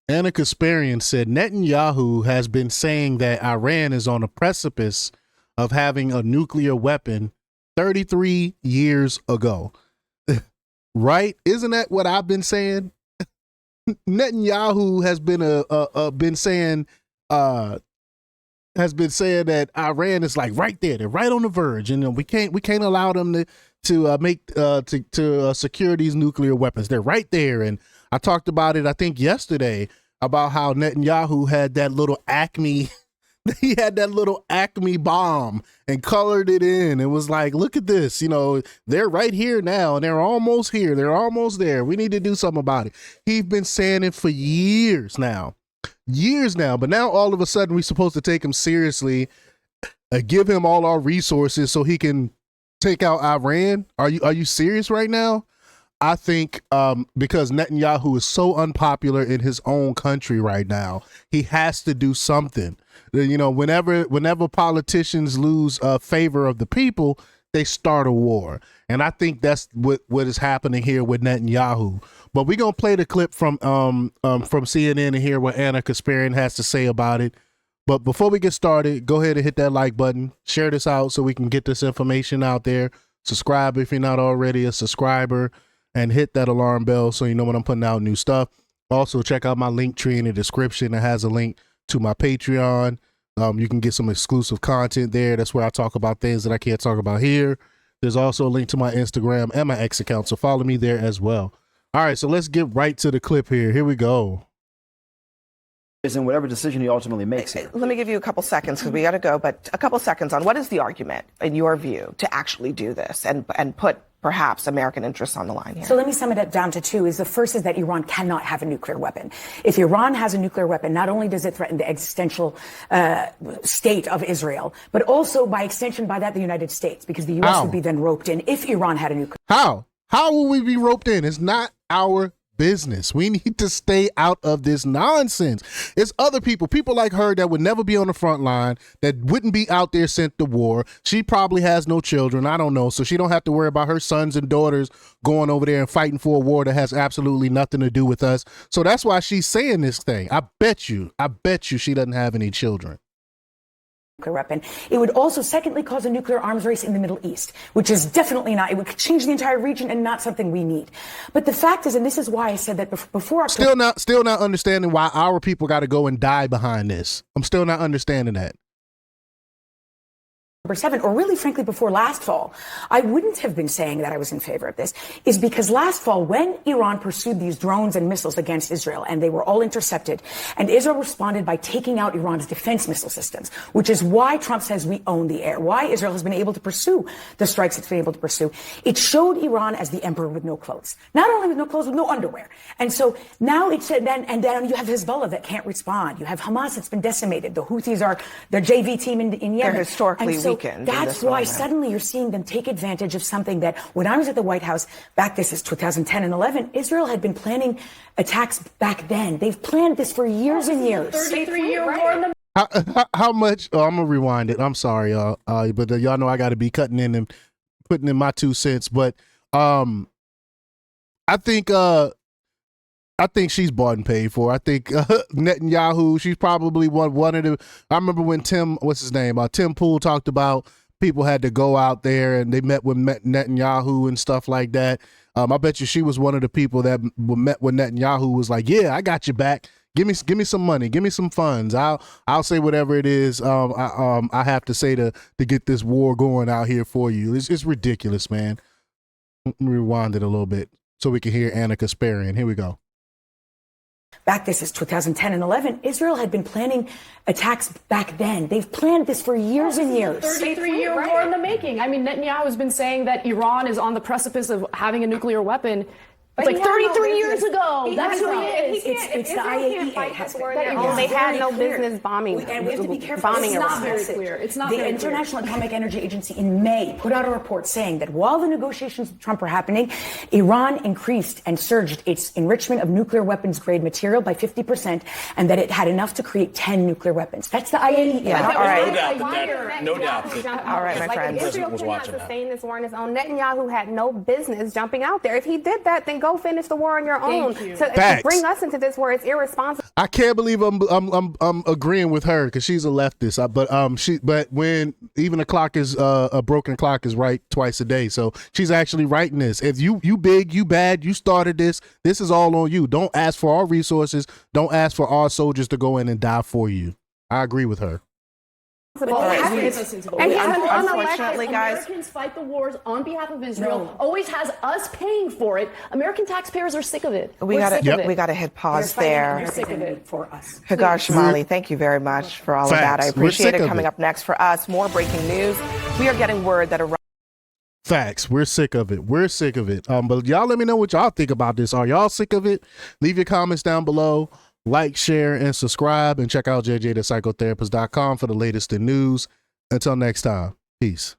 Anna Kasparian said Netanyahu has been saying that Iran is on the precipice of having a nuclear weapon 33 years ago. Right? Isn't that what I've been saying? Netanyahu has been saying that Iran is like right there. They're right on the verge, and we can't allow them to secure these nuclear weapons. They're right there. And I talked about it, I think yesterday, about how Netanyahu had that little Acme. He had that little Acme bomb and colored it in. It was like, look at this. You know, they're right here now, and they're almost here. They're almost there. We need to do something about it. He's been saying it for years now. But now all of a sudden we're supposed to take him seriously, give him all our resources so he can take out Iran. Are you serious right now? I think because Netanyahu is so unpopular in his own country right now, he has to do something. You know, whenever politicians lose favor of the people, they start a war. And I think that's what is happening here with Netanyahu. But we're going to play the clip from CNN and hear what Anna Kasparian has to say about it. But before we get started, go ahead and hit that like button. Share this out so we can get this information out there. Subscribe if you're not already a subscriber. And hit that alarm bell so you know when I'm putting out new stuff. Also, check out my link tree in the description. It has a link to my Patreon. You can get some exclusive content there. That's where I talk about things that I can't talk about here. There's also a link to my Instagram and my X account, so follow me there as well. All right, so let's get right to the clip here. Here we go. Is in whatever decision he ultimately makes here. Let me give you a couple seconds because we got to go, but a couple seconds on what is the argument, in your view, to actually do this and put perhaps American interests on the line here? So let me sum it down to two. The first is that Iran cannot have a nuclear weapon. If Iran has a nuclear weapon, not only does it threaten the existential state of Israel, but also by extension by that the United States, because the U.S. would be then roped in if Iran had a nuclear. How will we be roped in? It's not our business. We need to stay out of this nonsense. It's other people like her that would never be on the front line, that wouldn't be out there sent to war. She probably has no children. I don't know. So she don't have to worry about her sons and daughters going over there and fighting for a war that has absolutely nothing to do with us. So that's why she's saying this thing. I bet you she doesn't have any children. Nuclear weapon. It would also, secondly, cause a nuclear arms race in the Middle East, which is definitely not. It would change the entire region and not something we need. But the fact is, and this is why I said that before. Still not understanding why our people got to go and die behind this. I'm still not understanding that. Number 7, or really frankly before last fall, I wouldn't have been saying that I was in favor of this, is because last fall when Iran pursued these drones and missiles against Israel and they were all intercepted, and Israel responded by taking out Iran's defense missile systems, which is why Trump says we own the air, why Israel has been able to pursue the strikes it's been able to pursue. It showed Iran as the emperor with no clothes. Not only with no clothes, with no underwear. And so now it's then you have Hezbollah that can't respond. You have Hamas that's been decimated. The Houthis are their JV team in Yemen. They're historically weakened. That's why suddenly you're seeing them take advantage of something that when I was at the White House this is 2010 and 11, Israel had been planning attacks back then. They've planned this for years and years. 33-year war. How much? Oh, I'm gonna rewind it. I'm sorry, y'all. But y'all know I got to be cutting in and putting in my 2 cents. But I think she's bought and paid for. I think Netanyahu, she's probably one of the. I remember when Tim Pool talked about people had to go out there and they met with Netanyahu and stuff like that. I bet you she was one of the people that met with Netanyahu, was like, yeah, I got your back. Give me some money. Give me some funds. I'll say whatever it is I have to say to get this war going out here for you. It's ridiculous, man. Let me rewind it a little bit so we can hear Anna Kasparian. Here we go. This is 2010 and 11, Israel had been planning attacks back then. They've planned this for years and years. 33-year war in the making. I mean, Netanyahu has been saying that Iran is on the precipice of having a nuclear weapon. It's like 33 years ago. That's who he is. It's the IAEA. They had no business bombing. And we have to be careful. Bombing it's not Iran. very clear. It's not the International Atomic Energy Agency in May put out a report saying that while the negotiations with Trump were happening, Iran increased and surged its enrichment of nuclear weapons grade material by 50%, and that it had enough to create 10 nuclear weapons. That's the IAEA. Yeah, all right. No doubt. All right, my friend. Israel cannot sustain this war on its own. Netanyahu had no business jumping out there. If he did that, then go finish the war on your own. To bring us into this war, it's irresponsible. I can't believe I'm agreeing with her because she's a leftist. But when even a broken clock is right twice a day. So she's actually writing this. If you big, you bad, you started this. This is all on you. Don't ask for our resources. Don't ask for our soldiers to go in and die for you. I agree with her. Unfortunately, guys, Americans fight the wars on behalf of Israel. Always has us paying for it. American taxpayers are sick of it. We got to hit pause there. They're sick of it for us. Hagar Shamali, thank you very much for all of that. I appreciate it. Coming up next for us, more breaking news. We are getting word that Iran. Facts. We're sick of it. We're sick of it. But y'all let me know what y'all think about this. Are y'all sick of it? Leave your comments down below. Like, share, and subscribe, and check out jjthepsychotherapist.com for the latest in news. Until next time, peace.